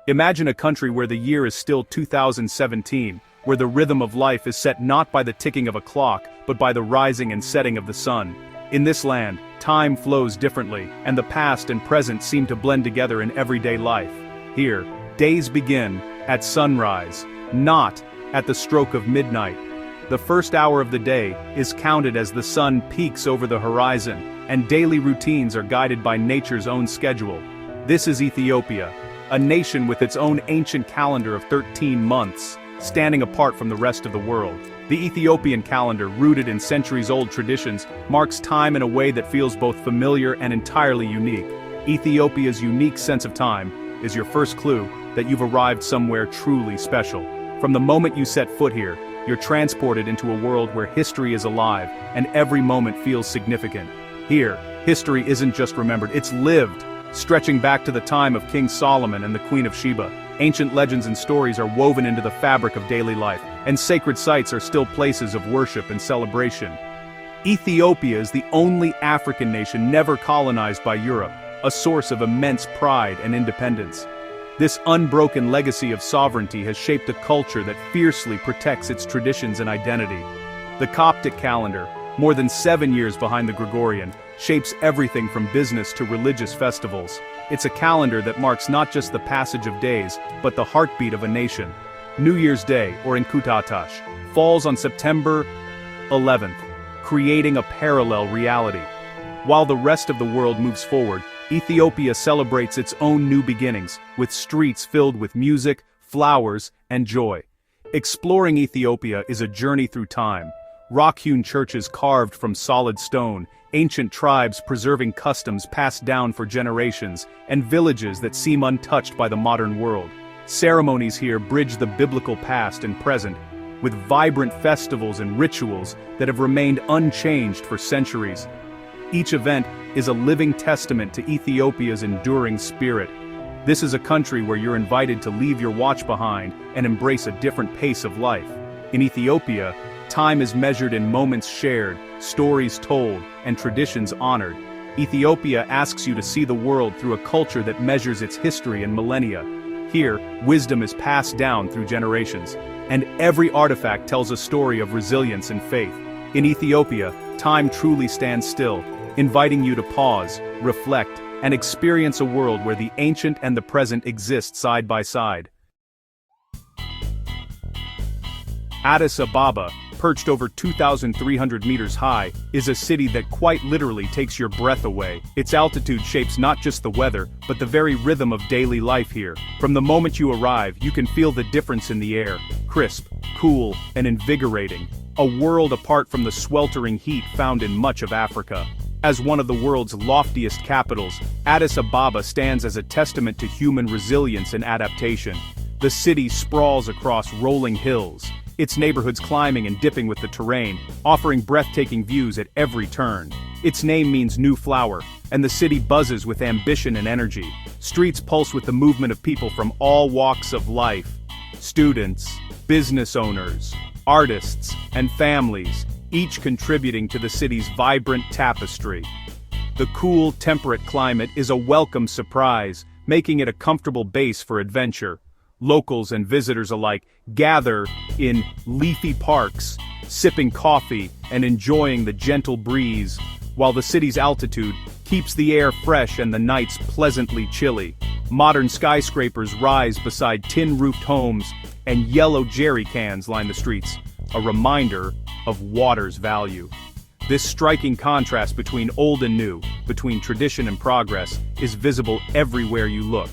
Imagine a country where the year is still 2017, where the rhythm of life is set not by the ticking of a clock, but by the rising and setting of the sun. In this land, time flows differently, and the past and present seem to blend together in everyday life. Here, days begin at sunrise, not at the stroke of midnight. The first hour of the day is counted as the sun peaks over the horizon, and daily routines are guided by nature's own schedule. This is Ethiopia, a nation with its own ancient calendar of 13 months, standing apart from the rest of the world. The Ethiopian calendar, rooted in centuries-old traditions, marks time in a way that feels both familiar and entirely unique. Ethiopia's unique sense of time is your first clue that you've arrived somewhere truly special. From the moment you set foot here, you're transported into a world where history is alive, and every moment feels significant. Here, history isn't just remembered, it's lived, stretching back to the time of King Solomon and the Queen of Sheba. Ancient legends and stories are woven into the fabric of daily life, and sacred sites are still places of worship and celebration. Ethiopia is the only African nation never colonized by Europe, a source of immense pride and independence. This unbroken legacy of sovereignty has shaped a culture that fiercely protects its traditions and identity. The Coptic calendar, more than 7 years behind the Gregorian, shapes everything from business to religious festivals. It's a calendar that marks not just the passage of days, but the heartbeat of a nation. New Year's Day, or Enkutatаш, falls on September 11th, creating a parallel reality. While the rest of the world moves forward, Ethiopia celebrates its own new beginnings, with streets filled with music, flowers, and joy. Exploring Ethiopia is a journey through time. Rock-hewn churches carved from solid stone, ancient tribes preserving customs passed down for generations, and villages that seem untouched by the modern world. Ceremonies here bridge the biblical past and present, with vibrant festivals and rituals that have remained unchanged for centuries. Each event is a living testament to Ethiopia's enduring spirit. This is a country where you're invited to leave your watch behind and embrace a different pace of life. In Ethiopia, time is measured in moments shared, stories told, and traditions honored. Ethiopia asks you to see the world through a culture that measures its history in millennia. Here, wisdom is passed down through generations, and every artifact tells a story of resilience and faith. In Ethiopia, time truly stands still, inviting you to pause, reflect, and experience a world where the ancient and the present exist side by side. Addis Ababa, perched over 2,300 meters high, is a city that quite literally takes your breath away. Its altitude shapes not just the weather, but the very rhythm of daily life here. From the moment you arrive, you can feel the difference in the air, crisp, cool, and invigorating, a world apart from the sweltering heat found in much of Africa. As one of the world's loftiest capitals, Addis Ababa stands as a testament to human resilience and adaptation. The city sprawls across rolling hills, its neighborhoods climbing and dipping with the terrain, offering breathtaking views at every turn. Its name means new flower, and the city buzzes with ambition and energy. Streets pulse with the movement of people from all walks of life. Students, business owners, artists, and families, each contributing to the city's vibrant tapestry. The cool, temperate climate is a welcome surprise, making it a comfortable base for adventure. Locals and visitors alike gather in leafy parks, sipping coffee and enjoying the gentle breeze, while the city's altitude keeps the air fresh and the nights pleasantly chilly. Modern skyscrapers rise beside tin-roofed homes, and yellow jerry cans line the streets, a reminder of water's value. This striking contrast between old and new, between tradition and progress, is visible everywhere you look.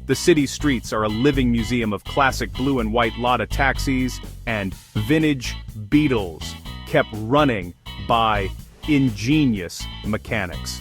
The city's streets are a living museum of classic blue and white Lada taxis and vintage Beetles, kept running by ingenious mechanics.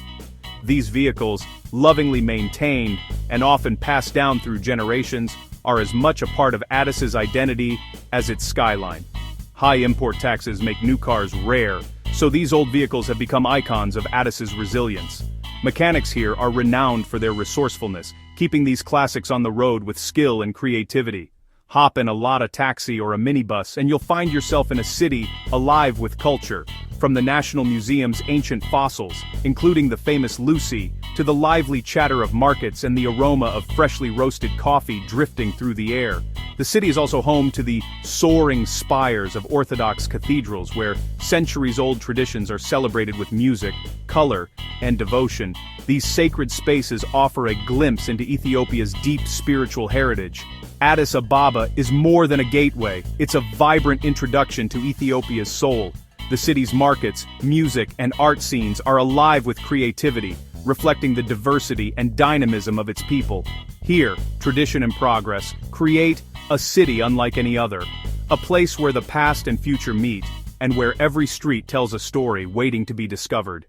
These vehicles, lovingly maintained and often passed down through generations, are as much a part of Addis's identity as its skyline. High import taxes make new cars rare, so these old vehicles have become icons of Addis's resilience. Mechanics here are renowned for their resourcefulness, keeping these classics on the road with skill and creativity. Hop in a Lada taxi or a minibus and you'll find yourself in a city alive with culture. From the National Museum's ancient fossils, including the famous Lucy, to the lively chatter of markets and the aroma of freshly roasted coffee drifting through the air. The city is also home to the soaring spires of Orthodox cathedrals where centuries-old traditions are celebrated with music, color, and devotion. These sacred spaces offer a glimpse into Ethiopia's deep spiritual heritage. Addis Ababa is more than a gateway, it's a vibrant introduction to Ethiopia's soul. The city's markets, music, and art scenes are alive with creativity, reflecting the diversity and dynamism of its people. Here, tradition and progress create a city unlike any other. A place where the past and future meet, and where every street tells a story waiting to be discovered.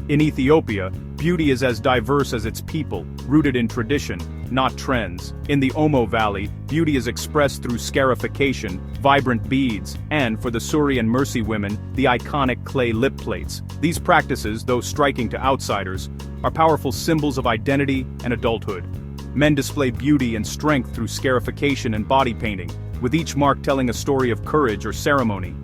In Ethiopia, beauty is as diverse as its people, rooted in tradition, not trends. In the Omo Valley, beauty is expressed through scarification, vibrant beads, and, for the Suri and Mercy women, the iconic clay lip plates. These practices, though striking to outsiders, are powerful symbols of identity and adulthood. Men display beauty and strength through scarification and body painting, with each mark telling a story of courage or ceremony.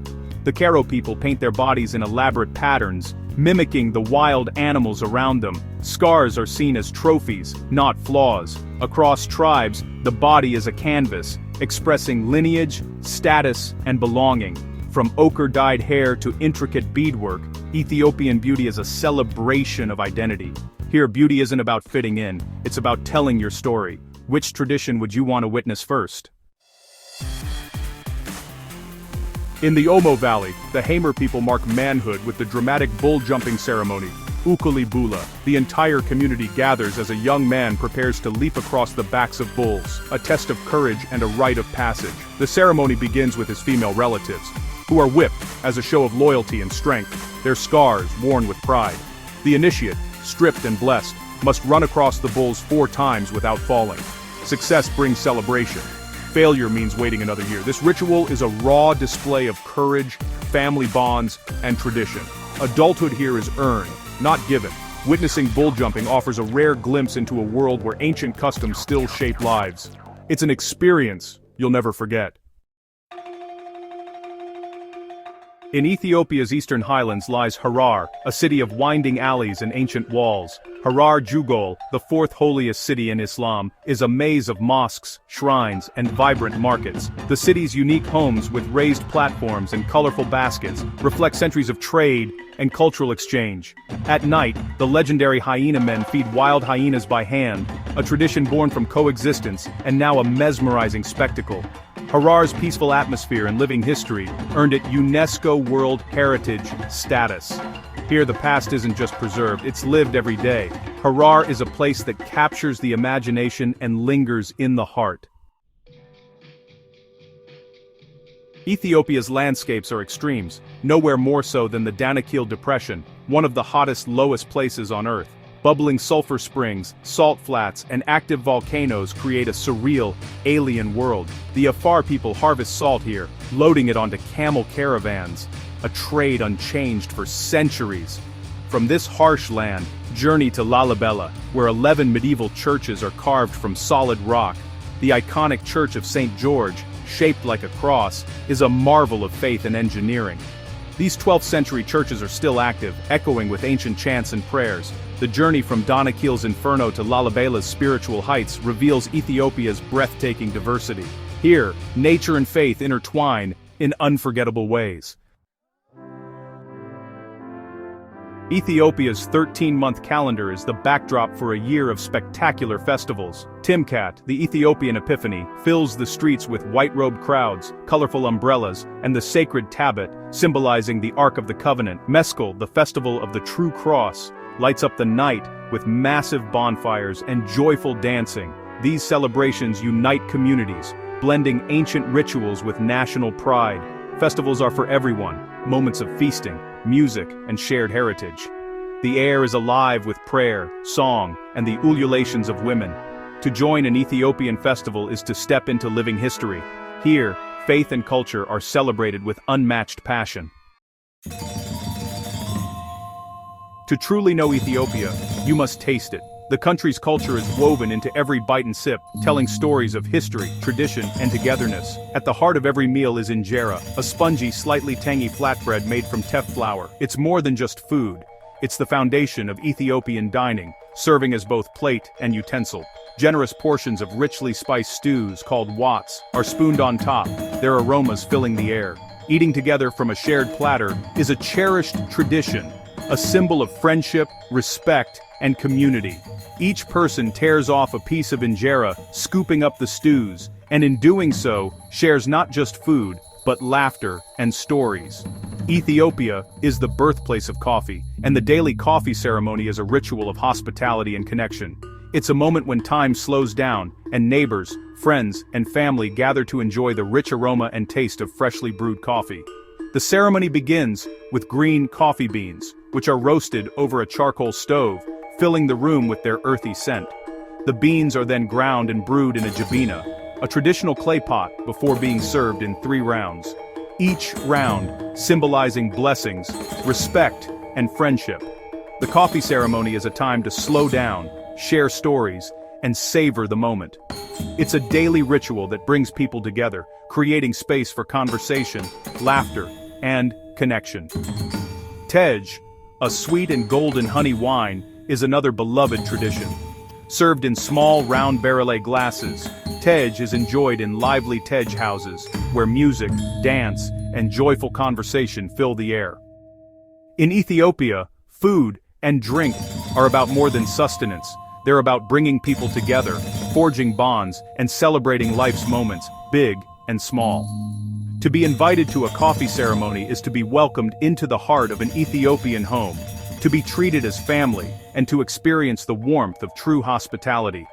The Karo people paint their bodies in elaborate patterns, mimicking the wild animals around them. Scars are seen as trophies, not flaws. Across tribes, the body is a canvas, expressing lineage, status, and belonging. From ochre-dyed hair to intricate beadwork, Ethiopian beauty is a celebration of identity. Here, beauty isn't about fitting in, it's about telling your story. Which tradition would you want to witness first? In the Omo Valley, the Hamer people mark manhood with the dramatic bull-jumping ceremony, Lalibela. The entire community gathers as a young man prepares to leap across the backs of bulls, a test of courage and a rite of passage. The ceremony begins with his female relatives, who are whipped as a show of loyalty and strength, their scars worn with pride. The initiate, stripped and blessed, must run across the bulls 4 times without falling. Success brings celebration. Failure means waiting another year. This ritual is a raw display of courage, family bonds, and tradition. Adulthood here is earned, not given. Witnessing bull jumping offers a rare glimpse into a world where ancient customs still shape lives. It's an experience you'll never forget. In Ethiopia's eastern highlands lies Harar, a city of winding alleys and ancient walls. Harar Jugol, the 4th holiest city in Islam, is a maze of mosques, shrines, and vibrant markets. The city's unique homes with raised platforms and colorful baskets reflect centuries of trade and cultural exchange. At night, the legendary hyena men feed wild hyenas by hand, a tradition born from coexistence and now a mesmerizing spectacle. Harar's peaceful atmosphere and living history earned it UNESCO World Heritage status. Here the past isn't just preserved, it's lived every day. Harar is a place that captures the imagination and lingers in the heart. Ethiopia's landscapes are extremes, nowhere more so than the Danakil Depression, one of the hottest, lowest places on Earth. Bubbling sulfur springs, salt flats, and active volcanoes create a surreal, alien world. The Afar people harvest salt here, loading it onto camel caravans, a trade unchanged for centuries. From this harsh land, journey to Lalibela, where 11 medieval churches are carved from solid rock. The iconic Church of St. George, shaped like a cross, is a marvel of faith and engineering. These 12th century churches are still active, echoing with ancient chants and prayers. The journey from Danakil's inferno to Lalibela's spiritual heights reveals Ethiopia's breathtaking diversity. Here, nature and faith intertwine in unforgettable ways. Ethiopia's 13-month calendar is the backdrop for a year of spectacular festivals. Timkat, the Ethiopian Epiphany, fills the streets with white-robed crowds, colorful umbrellas, and the sacred tablet, symbolizing the Ark of the Covenant. Meskel, the festival of the True Cross, lights up the night with massive bonfires and joyful dancing. These celebrations unite communities, blending ancient rituals with national pride. Festivals are for everyone, moments of feasting, music, and shared heritage. The air is alive with prayer, song, and the ululations of women. To join an Ethiopian festival is to step into living history. Here, faith and culture are celebrated with unmatched passion. To truly know Ethiopia, you must taste it. The country's culture is woven into every bite and sip, telling stories of history, tradition, and togetherness. At the heart of every meal is Injera, a spongy, slightly tangy flatbread made from teff flour. It's more than just food. It's the foundation of Ethiopian dining, serving as both plate and utensil. Generous portions of richly spiced stews, called wats, are spooned on top, their aromas filling the air. Eating together from a shared platter is a cherished tradition, a symbol of friendship, respect, and community. Each person tears off a piece of injera, scooping up the stews, and in doing so, shares not just food, but laughter and stories. Ethiopia is the birthplace of coffee, and the daily coffee ceremony is a ritual of hospitality and connection. It's a moment when time slows down, and neighbors, friends, and family gather to enjoy the rich aroma and taste of freshly brewed coffee. The ceremony begins with green coffee beans, which are roasted over a charcoal stove, filling the room with their earthy scent. The beans are then ground and brewed in a jabina, a traditional clay pot, before being served in 3 rounds. Each round symbolizing blessings, respect, and friendship. The coffee ceremony is a time to slow down, share stories, and savor the moment. It's a daily ritual that brings people together, creating space for conversation, laughter, and connection. Tej, a sweet and golden honey wine, is another beloved tradition. Served in small round barrel glasses, Tej is enjoyed in lively Tej houses, where music, dance, and joyful conversation fill the air. In Ethiopia, food and drink are about more than sustenance. They're about bringing people together, forging bonds, and celebrating life's moments, big and small. To be invited to a coffee ceremony is to be welcomed into the heart of an Ethiopian home, to be treated as family, and to experience the warmth of true hospitality.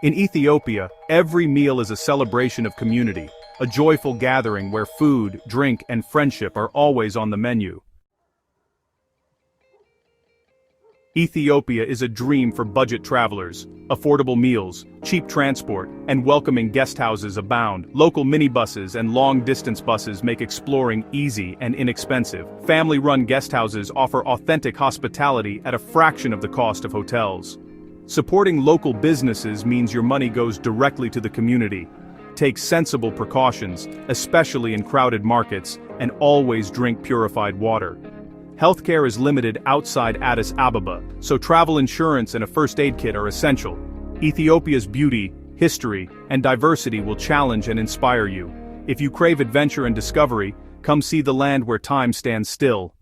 In Ethiopia, every meal is a celebration of community, a joyful gathering where food, drink, and friendship are always on the menu. Ethiopia is a dream for budget travelers. Affordable meals, cheap transport, and welcoming guest houses abound. Local minibuses and long-distance buses make exploring easy and inexpensive. Family-run guest houses offer authentic hospitality at a fraction of the cost of hotels. Supporting local businesses means your money goes directly to the community. Take sensible precautions, especially in crowded markets, and always drink purified water. Healthcare is limited outside Addis Ababa, so travel insurance and a first aid kit are essential. Ethiopia's beauty, history, and diversity will challenge and inspire you. If you crave adventure and discovery, come see the land where time stands still.